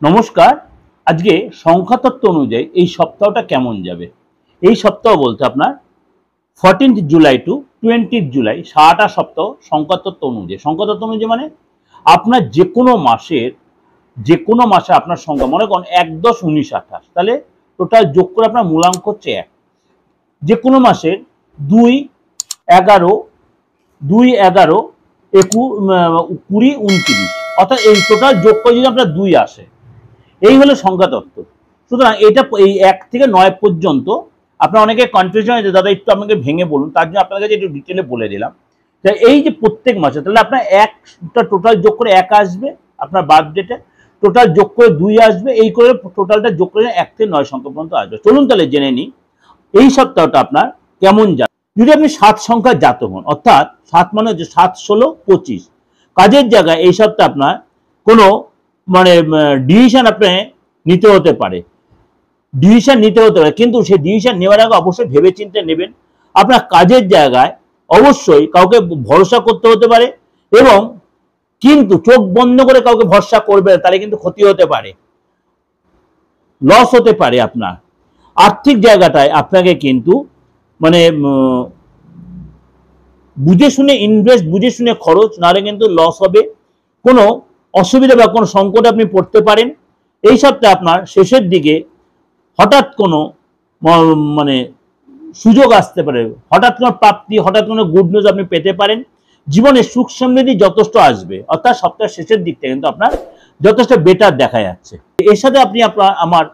নমস্কার। আজকে সংখ্যাতত্ত্ব অনুযায়ী এই সপ্তাহটা কেমন যাবে এই সপ্তাহ বলতে আপনার 14th July two 20th July সারাটা সপ্তাহ সংখ্যাতত্ত্ব অনুযায়ী মানে আপনার যে কোনো মাসে আপনার সংখ্যা মনে করুন 1, 10, 19, 28 তাহলে টোটাল যোগ করে আপনার মূলাঙ্ক হচ্ছে 1। যে কোনো মাসের 2, 11, 2, 11, 20, 29 অর্থাৎ এই টোটাল যোগ করে যদি আপনার 2 আসে, এই হলো সংখ্যাতত্ত্ব। সুতরাং এটা এই 1 থেকে 9 পর্যন্ত আপনার অনেকে কনফিউশন হয়েছে, দাদা একটু আমাকে ভেঙে বলুন, তার জন্য আপনার কাছে একটু ডিটেলে বলে দিলাম। এই যে প্রত্যেক মাসে তাহলে আপনার একটা টোটাল যোগ করে 1 আসবে, আপনার বার্থডেটা টোটাল যোগ করে 2 আসবে, এই করে টোটালটা যোগ করে 1 থেকে 9 সংখ্যা পর্যন্ত আসবে। চলুন তাহলে জেনে নিই এই সপ্তাহটা আপনার কেমন যাবে। যদি আপনি 7 সংখ্যার জাতক হন, অর্থাৎ 7 মানে হচ্ছে 7, 16, 25, কাজের জায়গায় এই সপ্তাহে আপনার কোনো মানে ডিসিশন আপনি নিতে হতে পারে, কিন্তু সেই ডিসিশন নেওয়ার আগে অবশ্যই ভেবেচিন্তে নেবেন। আপনার কাজের জায়গায় অবশ্যই কাউকে ভরসা করতে হতে পারে, এবং কিন্তু চোখ বন্ধ করে কাউকে ভরসা করবে তাহলে কিন্তু ক্ষতি হতে পারে, লস হতে পারে। আপনার আর্থিক জায়গাটায় আপনাকে কিন্তু মানে বুঝে শুনে ইনভেস্ট, বুঝে শুনে খরচ, নাহলে কিন্তু লস হবে। কোনো অসুবিধা বা কোনো সংকটে আপনি পড়তে পারেন। এই সপ্তাহে আপনার শেষের দিকে হঠাৎ কোনো মানে সুযোগ আসতে পারে, হঠাৎ কোনো প্রাপ্তি, হঠাৎ কোনো গুড নিউজ আপনি পেতে পারেন। জীবনে সুখ সমৃদ্ধি যথেষ্ট আসবে, অর্থাৎ সপ্তাহের শেষের দিকটা কিন্তু আপনার যথেষ্ট বেটার দেখা যাচ্ছে। এর সাথে আপনি আমার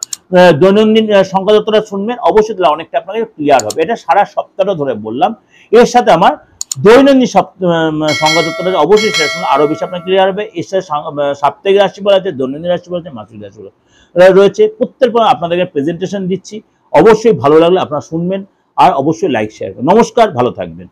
দৈনন্দিন সংখ্যাতত্ত্বটা শুনবেন, অবশ্যই তাহলে অনেকটা আপনাকে ক্লিয়ার হবে। এটা সারা সপ্তাহটা ধরে বললাম, এর সাথে আমার দৈনন্দিন সংখ্যাতত্ত্বটা অবশ্যই শেষ শুনুন, আরো বেশি আপনার ক্লিয়ার হবে। এর সাথে সাপ্তাহিক রাশিফল আছে, দৈনন্দিন রাশিফল আছে, মাসিক রাশিফল রয়েছে। প্রত্যেক আপনাদেরকে প্রেজেন্টেশন দিচ্ছি, অবশ্যই ভালো লাগলে আপনারা শুনবেন, আর অবশ্যই লাইক শেয়ার করবেন। নমস্কার, ভালো থাকবেন।